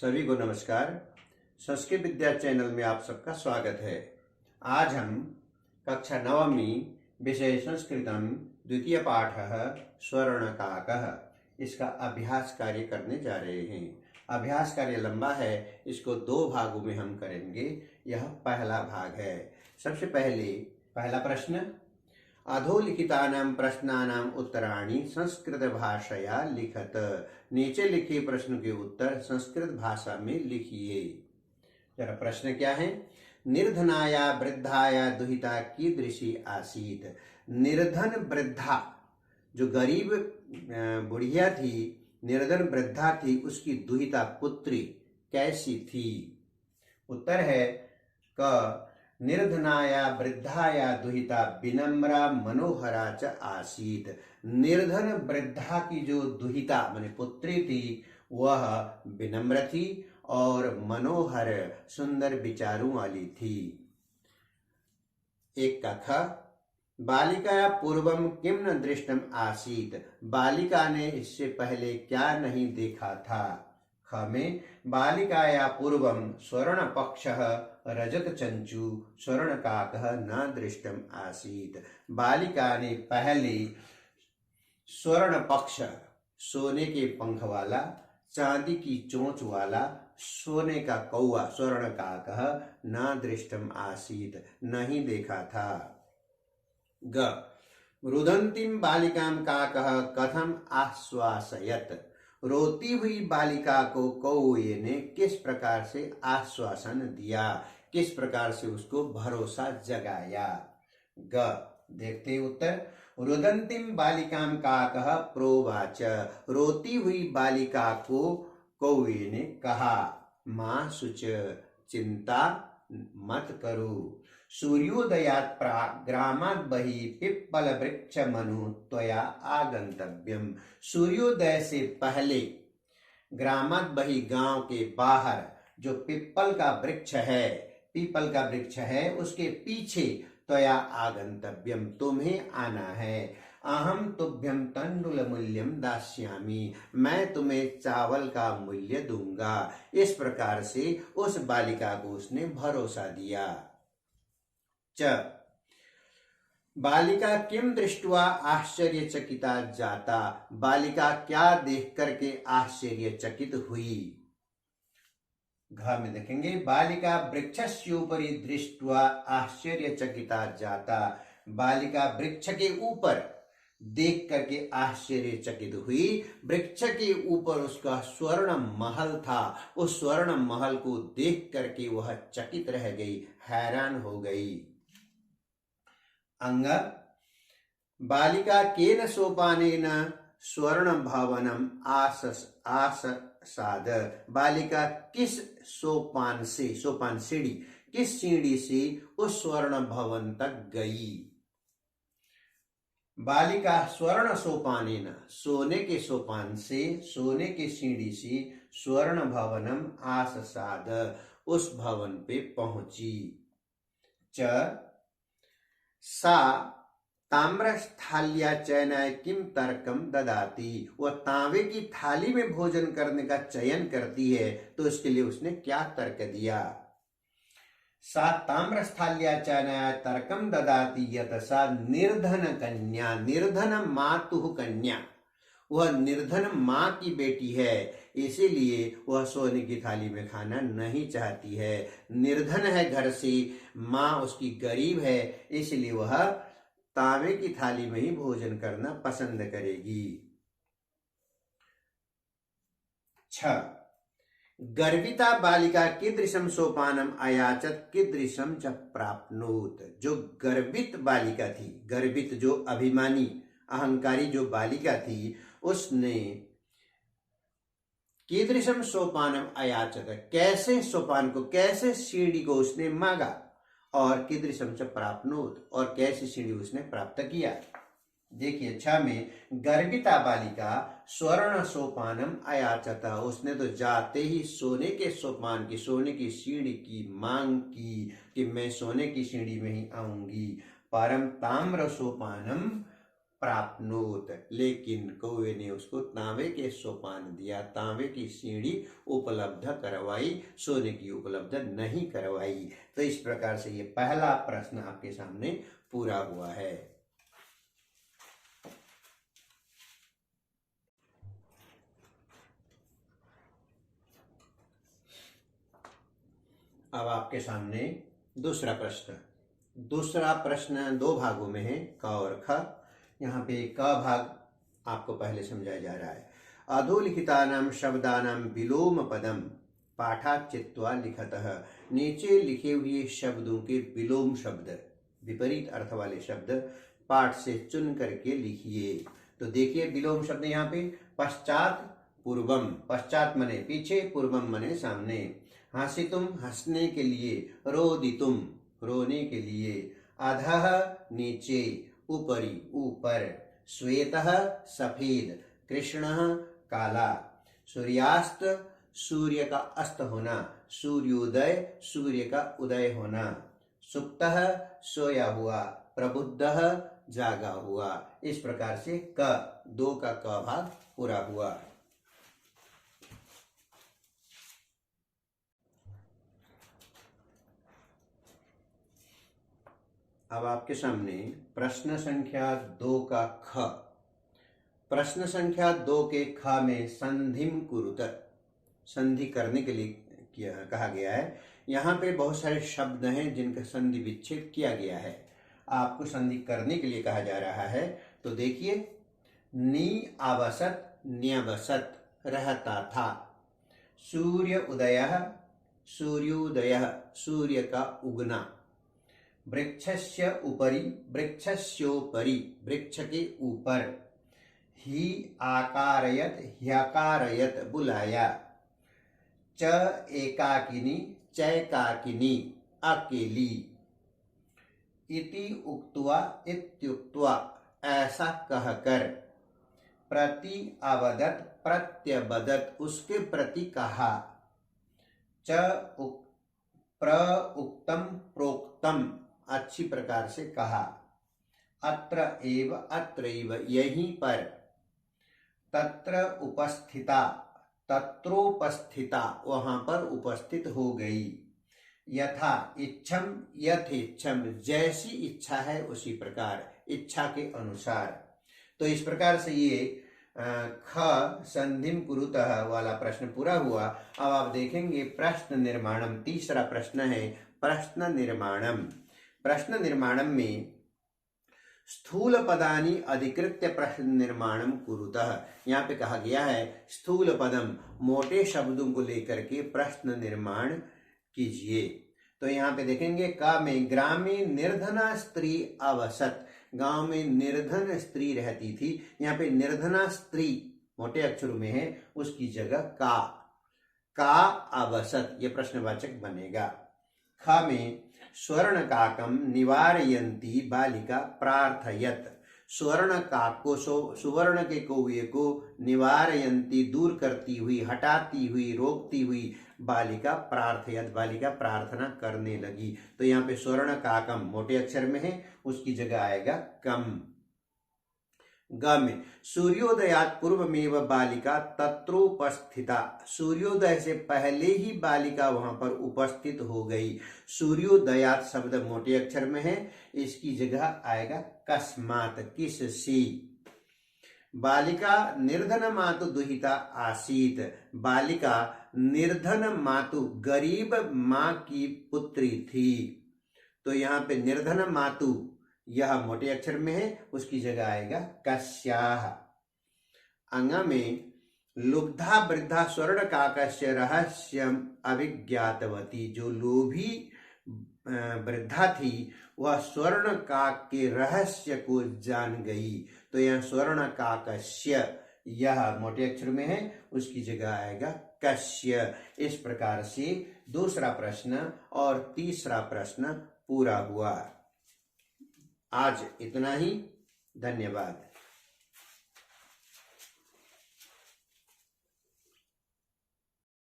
सभी को नमस्कार। संस्कृत विद्या चैनल में आप सबका स्वागत है। आज हम कक्षा नवमी विषय संस्कृतम द्वितीय पाठ स्वर्णकाकः इसका अभ्यास कार्य करने जा रहे हैं। अभ्यास कार्य लंबा है, इसको दो भागों में हम करेंगे। यह पहला भाग है। सबसे पहले पहला प्रश्न, अधोलिखितानां प्रश्नानां उत्तराणि संस्कृत भाषया लिखत। नीचे लिखे प्रश्न के उत्तर संस्कृत भाषा में लिखिए। जरा प्रश्न क्या है? निर्धनाया वृद्धाया दुहिता कीदृशी आसीत। निर्धन वृद्धा, जो गरीब बुढ़िया थी, निर्धन वृद्धा थी, उसकी दुहिता पुत्री कैसी थी? उत्तर है क निर्धनाया वृद्धाया दुहिता विनम्रा मनोहरा च आसीत। निर्धन वृद्धा की जो दुहिता माने पुत्री थी वह विनम्र थी और मनोहर सुंदर विचारों वाली थी। एक का ख, बालिका पूर्वम किम न दृष्टम आसीत। बालिका ने इससे पहले क्या नहीं देखा था? ख में बालिकाया पूर्वम स्वर्ण पक्षः रजत चंचु स्वर्णकाकः न दृष्टम आसीत। बालिका ने पहले स्वर्ण पक्ष, सोने के पंख वाला, चांदी की चोंच वाला, सोने का कौवा स्वर्णकाकः न दृष्टम आसीत, नहीं देखा था। ग, रुदंतीम बालिकां काकः कथम आश्वासयत। रोती हुई बालिका को कौवे ने किस प्रकार से आश्वासन दिया, किस प्रकार से उसको भरोसा जगाया? ग, देखते उत्तर। रुदंतीम बालिकां काकः प्रोवाच। रोती हुई बालिका को कौवे ने कहा, मां शुच, चिंता मत करो। सूर्योदयात् प्राक् ग्रामात् बहिः पिप्पल वृक्ष मनु त्वया आगंतव्यम। सूर्योदय से पहले ग्रामात् बहिः, गांव के बाहर जो पिप्पल का वृक्ष है, पीपल का वृक्ष है, उसके पीछे त्वया आगंतव्यम, तुम्हें आना है। अहम तुभ्यम तंडुल मूल्यम दास्यामि, मैं तुम्हें चावल का मूल्य दूंगा। इस प्रकार से उस बालिका को उसने भरोसा दिया। च, बालिका किम दृष्ट्वा आश्चर्यचकिता जाता। बालिका क्या देख करके आश्चर्यचकित हुई? घ में देखेंगे, बालिका वृक्षस्योपरि दृष्ट्वा आश्चर्यचकिता जाता। बालिका वृक्ष के ऊपर देख करके आश्चर्यचकित हुई। वृक्ष के ऊपर उसका स्वर्ण महल था। उस स्वर्ण महल को देख करके वह चकित रह गई, हैरान हो गई। अंग, बालिका केन सोपानेन स्वर्ण भवनम आसाद। बालिका किस सोपान से, सोपान सीढ़ी, किस सीढ़ी से उस स्वर्ण भवन तक गई? बालिका स्वर्ण सोपानेन, सोने के सोपान से, सोने के सीढ़ी से स्वर्ण भवनम आसाद, उस भवन पे पहुंची। च, सा ताम्रस्थाल्या चयनाय किम तर्कम ददाति। वह तांबे की थाली में भोजन करने का चयन करती है, तो उसके लिए उसने क्या तर्क दिया? सा ताम्रस्थाल्या चयनाय तर्कम ददाति यत सा निर्धन कन्या। निर्धन मातुः कन्या, वह निर्धन माँ की बेटी है, इसीलिए वह सोने की थाली में खाना नहीं चाहती है। निर्धन है घर से, माँ उसकी गरीब है, इसलिए वह तांबे की थाली में ही भोजन करना पसंद करेगी। 6, गर्भिता बालिका कीदृशम सोपानम अयाचत कीदृशम च प्राप्नोत। जो गर्भित बालिका थी, गर्भित जो अभिमानी अहंकारी जो बालिका थी, उसने कीदृशम सोपानम अयाचत, कैसे सोपान को, कैसे सीढ़ी को उसने मांगा, और कीदृशम च प्राप्नोत, और कैसी सीढ़ी उसने प्राप्त किया। देखिए 6 में, गर्भिता बालिका स्वर्ण सोपानम अयाचत, उसने तो जाते ही सोने के सोपान की, सोने की सीढ़ी की मांग की कि मैं सोने की सीढ़ी में ही आऊंगी। परम ताम्र सोपानम प्राप्नोत, लेकिन कौवे ने उसको तांबे के सोपान दिया, तांबे की सीढ़ी उपलब्ध करवाई, सोने की उपलब्ध नहीं करवाई। तो इस प्रकार से ये पहला प्रश्न आपके सामने पूरा हुआ है। अब आपके सामने दूसरा प्रश्न दो भागों में है, क और ख। यहाँ पे क भाग आपको पहले समझाया जा रहा है। अधोलिखितानां शब्दानां विलोम पदम पाठात् चित्वा लिखतः, नीचे लिखे हुए शब्दों के विलोम शब्द, विपरीत अर्थ वाले शब्द पाठ से चुन करके लिखिए। तो देखिए विलोम शब्द यहाँ पे पश्चात पूर्वम, पश्चात मने पीछे, पूर्वम मने सामने। हसितुम हंसने के लिए, रोदितुम रोने के लिए, अधः नीचे, ऊपरी ऊपर, श्वेतः सफेद, कृष्णः काला, सूर्यास्त सूर्य का अस्त होना, सूर्योदय सूर्य का उदय होना, सुप्तः सोया हुआ, प्रबुद्धः जागा हुआ। इस प्रकार से क, दो का क भाग पूरा हुआ। अब आपके सामने प्रश्न संख्या 2 का ख। प्रश्न संख्या 2 के ख में संधिम कुरुत, संधि करने के लिए कहा गया है। यहाँ पे बहुत सारे शब्द हैं जिनका संधि विच्छेद किया गया है, आपको संधि करने के लिए कहा जा रहा है। तो देखिए, नी आवसत न्यवसत, रहता था। सूर्य उदयः सूर्योदयः, सूर्य का उगना। वृक्षस्य उपरि वृक्षस्योपरि, वृक्ष के ऊपर। ही आकारयत ह्यकारयत, बुलाया। च एकाकिनी चैकाकिनी, अकेली। इति उक्त्वा इत्युक्त्वा, ऐसा कहकर। प्रति अवदत प्रत्यबदत, उसके प्रति कहा। प्रउक्तम प्रोक्तम, अच्छी प्रकार से कहा। अत्र एव अत्रैव, यहीं पर। तत्र उपस्थिता तत्रोपस्थिता, वहां पर उपस्थित हो गई। यथा इच्छम यथेच्छम, जैसी इच्छा है उसी प्रकार, इच्छा के अनुसार। तो इस प्रकार से ये ख संधिम कुरुतः वाला प्रश्न पूरा हुआ। अब आप देखेंगे प्रश्न निर्माणम, तीसरा प्रश्न है प्रश्न निर्माणम। प्रश्न निर्माणम में स्थूल पदानि अधिकृत्य प्रश्न निर्माणम कुरुतः, यहाँ पे कहा गया है स्थूल पदम, मोटे शब्दों को लेकर के प्रश्न निर्माण कीजिए। तो यहाँ पे देखेंगे का में ग्रामे निर्धना स्त्री अवसत, गांव में निर्धन स्त्री रहती थी। यहाँ पे निर्धना स्त्री मोटे अक्षरों में है, उसकी जगह का अवसत, ये प्रश्नवाचक बनेगा। ख में स्वर्ण काकम निवारयंती बालिका प्रार्थयत, स्वर्ण काक को, सुवर्ण के कौवे को, निवारयंती दूर करती हुई, हटाती हुई, रोकती हुई, बालिका प्रार्थयत, बालिका प्रार्थना करने लगी। तो यहाँ पे स्वर्ण काकम मोटे अक्षर में है, उसकी जगह आएगा कम। ग में सूर्योदयात पूर्वमेव बालिका तत्रोपस्थिता, सूर्योदय से पहले ही बालिका वहां पर उपस्थित हो गई। सूर्योदयात शब्द मोटे अक्षर में है, इसकी जगह आएगा कस्मात, किससे। बालिका निर्धन मातु दुहिता आसीत, बालिका निर्धन मातु गरीब माँ की पुत्री थी। तो यहाँ पे निर्धन मातु यह मोटे अक्षर में है, उसकी जगह आएगा कस्याः। अंग में लुब्धा वृद्धा स्वर्ण काकस्य रहस्यम अभिज्ञातवती, जो लोभी वृद्धा थी वह स्वर्ण काक के रहस्य को जान गई। तो यह स्वर्ण काकस्य, यह मोटे अक्षर में है, उसकी जगह आएगा कस्य। इस प्रकार से दूसरा प्रश्न और तीसरा प्रश्न पूरा हुआ। आज इतना ही, धन्यवाद।